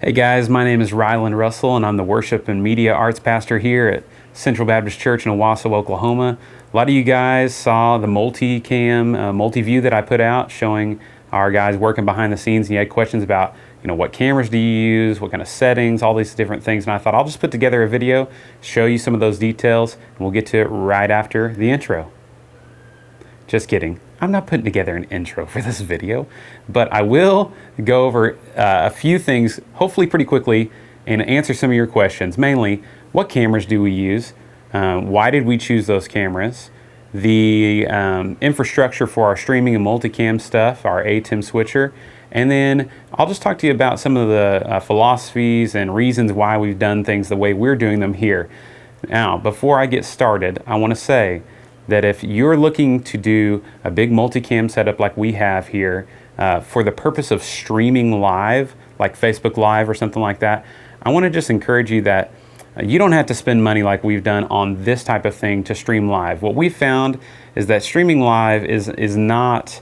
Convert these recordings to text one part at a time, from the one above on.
Hey guys, my name is Ryland Russell and I'm the Worship and Media Arts Pastor here at Central Baptist Church in Owasso, Oklahoma. A lot of you guys saw the multi-cam, multi-view that I put out showing our guys working behind the scenes, and you had questions about, what cameras do you use, what kind of settings, all these different things, and I thought I'll just put together a video, show you some of those details, and we'll get to it right after the intro. Just kidding. I'm not putting together an intro for this video, but I will go over a few things, hopefully pretty quickly, and answer some of your questions. Mainly, what cameras do we use? Why did we choose those cameras? The infrastructure for our streaming and multicam stuff, our ATEM switcher, and then I'll just talk to you about some of the philosophies and reasons why we've done things the way we're doing them here. Now, before I get started, I want to say that if you're looking to do a big multicam setup like we have here for the purpose of streaming live, like Facebook Live or something like that, I want to just encourage you that you don't have to spend money like we've done on this type of thing to stream live. What we found is that streaming live is not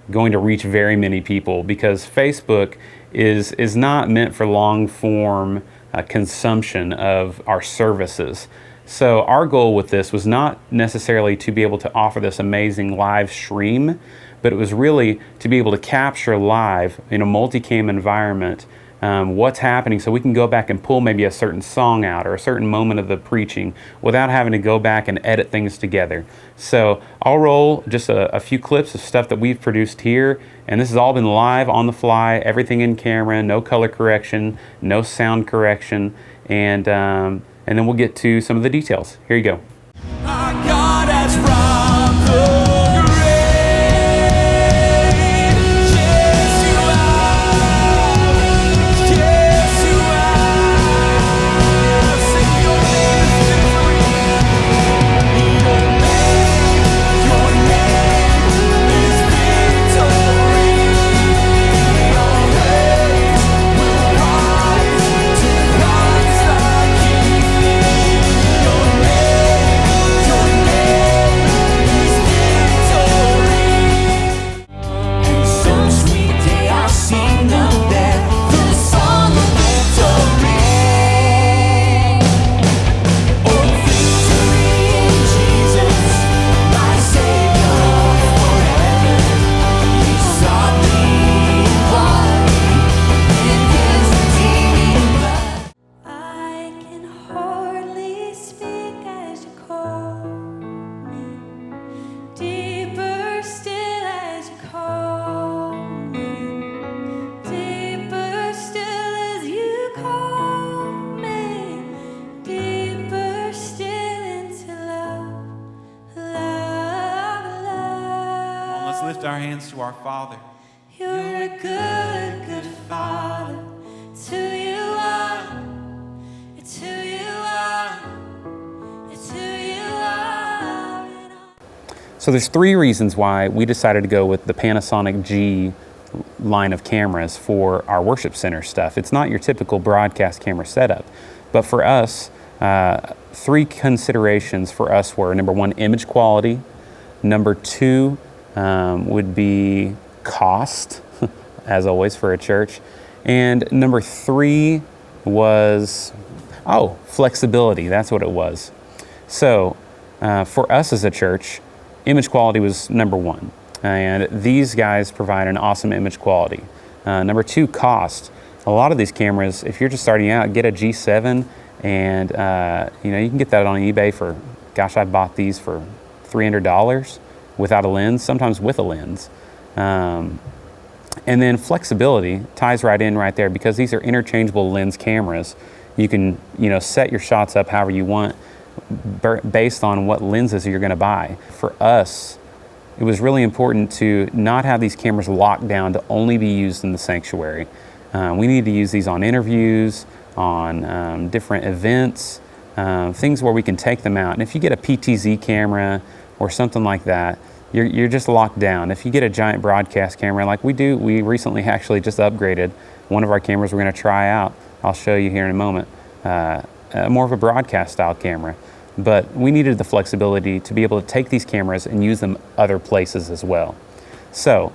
going to reach very many people because Facebook is not meant for long form consumption of our services. So our goal with this was not necessarily to be able to offer this amazing live stream, but it was really to be able to capture live in a multicam environment what's happening, so we can go back and pull maybe a certain song out or a certain moment of the preaching without having to go back and edit things together. So I'll roll just a few clips of stuff that we've produced here, and this has all been live on the fly, everything in camera, no color correction, no sound correction, and then we'll get to some of the details. Here you go. Our God has from the grave. Yes, you are. Yes, you are. Sing your name is victory. Your name is victory. Your praise will rise to Christ our King. Your name is victory. And some sweet day I'll sing of that, the song of victory. Oh, victory in Jesus, my Savior forever. He sought me in His redeeming blood. I can hardly speak as you call me, deeper still as you call me, deeper still as you call me, deeper still into love, love, love. Let's lift our hands to our Father. You're a good, good Father. It's who you are. It's who you are. It's who you are. So there's three reasons why we decided to go with the Panasonic G line of cameras for our worship center stuff. It's not your typical broadcast camera setup, but for us, three considerations for us were: number one, image quality; number two would be cost, as always for a church; and number three was, flexibility. That's what it was. So for us as a church, image quality was number one, and these guys provide an awesome image quality. Number two, cost. A lot of these cameras, if you're just starting out, get a G7, and you can get that on eBay for, gosh, I bought these for $300 without a lens, sometimes with a lens. And then flexibility ties right in right there, because these are interchangeable lens cameras. You can set your shots up however you want based on what lenses you're going to buy. For us, it was really important to not have these cameras locked down to only be used in the sanctuary. We need to use these on interviews, on different events, things where we can take them out. And if you get a PTZ camera or something like that, you're just locked down. If you get a giant broadcast camera like we do, we recently actually just upgraded one of our cameras we're going to try out. I'll show you here in a moment. More of a broadcast style camera. But we needed the flexibility to be able to take these cameras and use them other places as well. So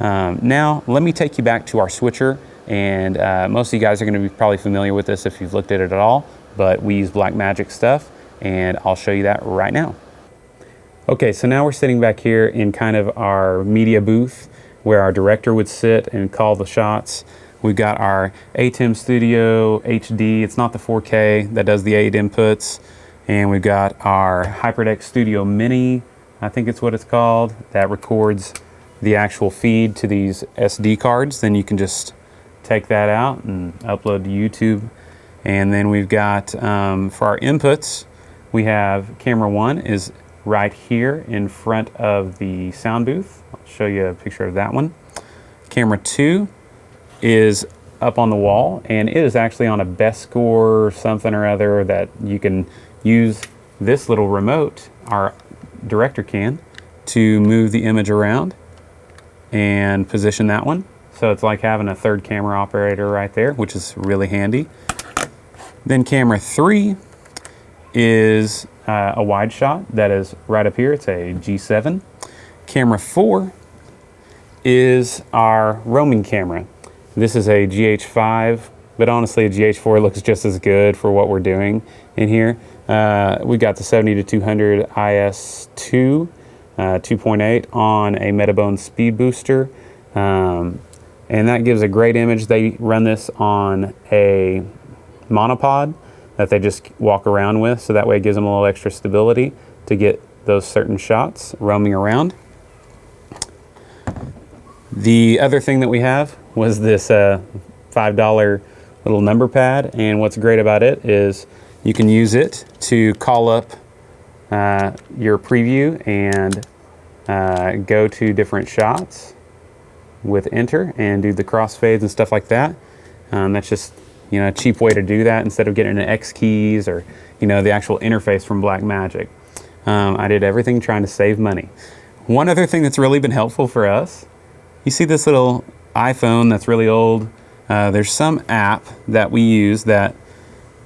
now let me take you back to our switcher And most of you guys are going to be probably familiar with this if you've looked at it at all, but we use Blackmagic stuff, and I'll show you that right now. Okay, so now we're sitting back here in kind of our media booth where our director would sit and call the shots. We've got our ATEM Studio HD. It's not the 4K that does the 8 inputs. And we've got our Hyperdeck Studio Mini, I think it's what it's called, that records the actual feed to these SD cards. Then you can just take that out and upload to YouTube. And then we've got, for our inputs, we have camera 1 is right here in front of the sound booth. I'll show you a picture of that one. Camera 2 is up on the wall, and it is actually on a Bescor something or other that you can use this little remote, our director can, to move the image around and position that one. So it's like having a third camera operator right there, which is really handy. Then camera 3 is a wide shot that is right up here. It's a G7. Camera 4 is our roaming camera. This is a GH5, but honestly a GH4 looks just as good for what we're doing in here. We got the 70-200 IS2 2.8 on a Metabone speed booster, and that gives a great image. They run this on a monopod that they just walk around with, so that way it gives them a little extra stability to get those certain shots roaming around. The other thing that we have was this $5 little number pad, and what's great about it is you can use it to call up your preview and go to different shots with enter and do the crossfades and stuff like that. That's just, you know, a cheap way to do that instead of getting an X keys or, you know, the actual interface from Blackmagic. I did everything trying to save money. One other thing that's really been helpful for us, you see this little iPhone that's really old. There's some app that we use that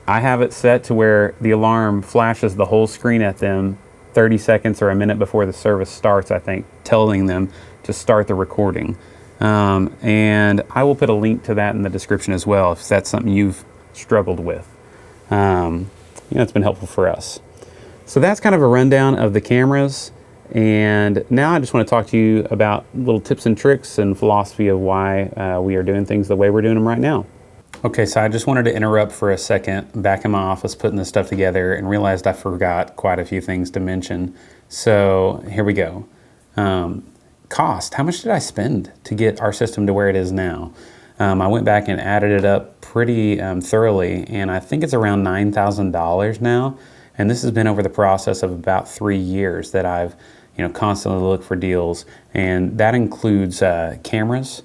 I have it set to where the alarm flashes the whole screen at them 30 seconds or a minute before the service starts, I think, telling them to start the recording. And I will put a link to that in the description as well if that's something you've struggled with. You know, it's been helpful for us. So that's kind of a rundown of the cameras. And now I just want to talk to you about little tips and tricks and philosophy of why we are doing things the way we're doing them right now. Okay, so I just wanted to interrupt for a second, back in my office putting this stuff together, and realized I forgot quite a few things to mention. So here we go. Cost, how much did I spend to get our system to where it is now? I went back and added it up pretty thoroughly, and I think it's around $9,000 now. And this has been over the process of about 3 years that I've, you know, constantly looked for deals. And that includes cameras,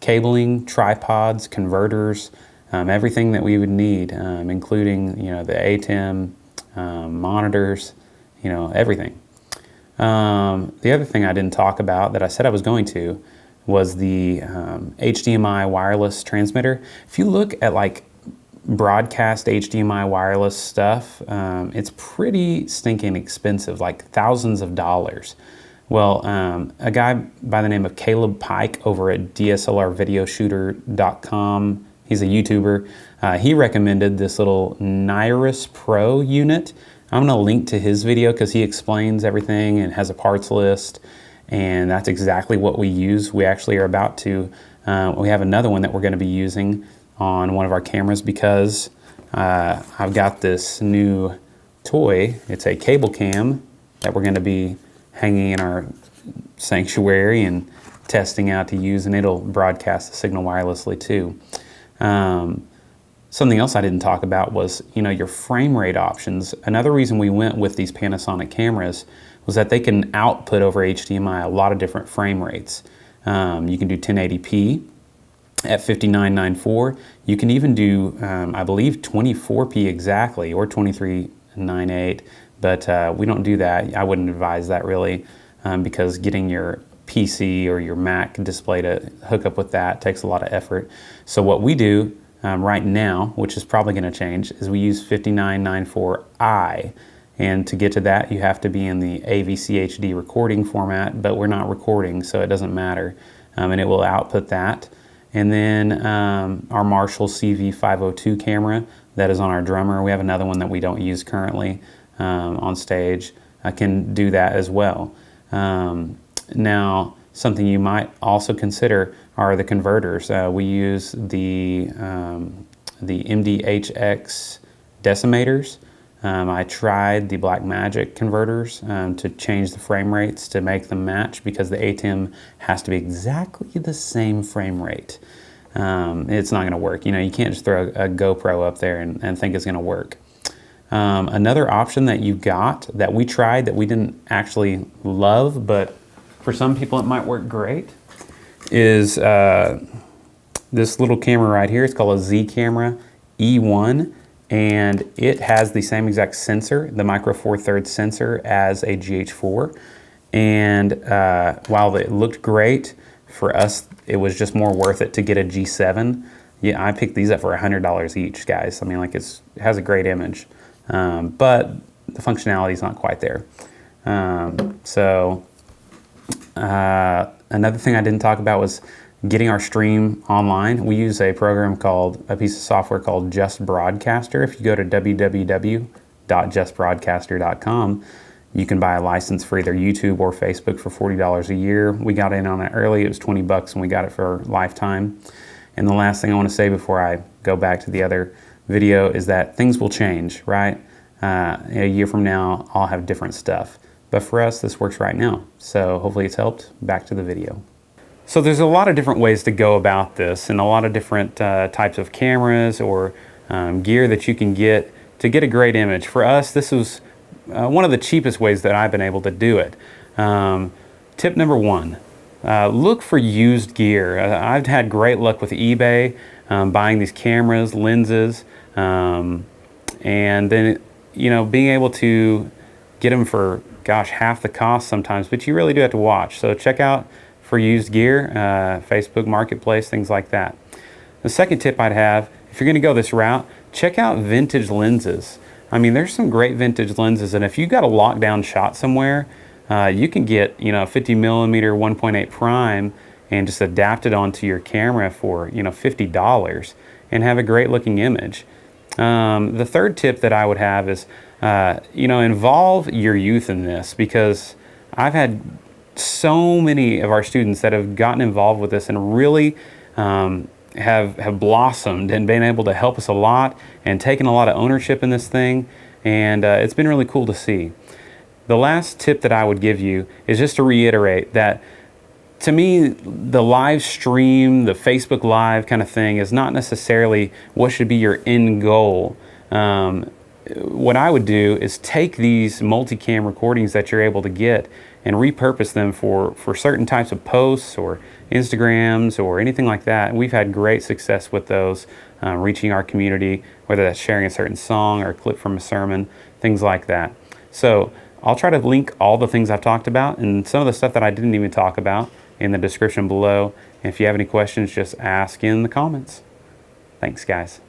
cabling, tripods, converters, everything that we would need, including, you know, the ATEM, monitors, you know, everything. The other thing I didn't talk about that I said I was going to was the HDMI wireless transmitter. If you look at like broadcast HDMI wireless stuff, it's pretty stinking expensive, like thousands of dollars. Well, a guy by the name of Caleb Pike over at DSLRvideoshooter.com, he's a YouTuber, he recommended this little Nyrius Pro unit. I'm gonna link to his video because he explains everything and has a parts list, and that's exactly what we use. We actually are about to, we have another one that we're gonna be using on one of our cameras because I've got this new toy. It's a cable cam that we're gonna be hanging in our sanctuary and testing out to use, and it'll broadcast the signal wirelessly too. Something else I didn't talk about was, you know, your frame rate options. Another reason we went with these Panasonic cameras was that they can output over HDMI a lot of different frame rates. You can do 1080p at 59.94. You can even do, I believe, 24p exactly, or 23.98, but we don't do that. I wouldn't advise that really, because getting your PC or your Mac display to hook up with that takes a lot of effort. So what we do right now, which is probably going to change, is we use 59.94i, and to get to that you have to be in the AVCHD recording format, but we're not recording, so it doesn't matter, and it will output that. And then our Marshall CV502 camera that is on our drummer. We have another one that we don't use currently on stage. I can do that as well. Now, something you might also consider are the converters. We use the MD-HX decimators. I tried the Blackmagic converters to change the frame rates to make them match, because the ATEM has to be exactly the same frame rate. It's not going to work. You know, you can't just throw a GoPro up there and think it's going to work. Another option that you got that we tried that we didn't actually love, but for some people it might work great, is this little camera right here. It's called a Z camera E1, and it has the same exact sensor, the micro four thirds sensor, as a GH4. And while it looked great, for us it was just more worth it to get a G7. Yeah, I picked these up for $100 each, guys. I mean, like, it has a great image, but the functionality is not quite there. Another thing I didn't talk about was getting our stream online. We use a piece of software called Just Broadcaster. If you go to www.justbroadcaster.com, you can buy a license for either YouTube or Facebook for $40 a year. We got in on it early. It was $20 and we got it for lifetime. And the last thing I want to say before I go back to the other video is that things will change, right? A year from now, I'll have different stuff. But for us, this works right now. So hopefully it's helped. Back to the video. So there's a lot of different ways to go about this, and a lot of different types of cameras or gear that you can get to get a great image. For us, this was one of the cheapest ways that I've been able to do it. Tip number one, look for used gear. I've had great luck with eBay, buying these cameras, lenses, and then, you know, being able to get them for, gosh, half the cost sometimes, but you really do have to watch. So check out for used gear, Facebook Marketplace, things like that. The second tip I'd have, if you're gonna go this route, check out vintage lenses. I mean, there's some great vintage lenses, and if you got a lockdown shot somewhere, you can get, you know, 50 millimeter 1.8 prime and just adapt it onto your camera for, you know, $50 and have a great looking image. The third tip that I would have is, you know, involve your youth in this, because I've had so many of our students that have gotten involved with this and really have blossomed and been able to help us a lot and taken a lot of ownership in this thing, and it's been really cool to see. The last tip that I would give you is just to reiterate that, to me, the live stream, the Facebook Live kind of thing is not necessarily what should be your end goal. What I would do is take these multicam recordings that you're able to get and repurpose them for certain types of posts or Instagrams or anything like that. And we've had great success with those, reaching our community, whether that's sharing a certain song or a clip from a sermon, things like that. So I'll try to link all the things I've talked about and some of the stuff that I didn't even talk about in the description below. And if you have any questions, just ask in the comments. Thanks, guys.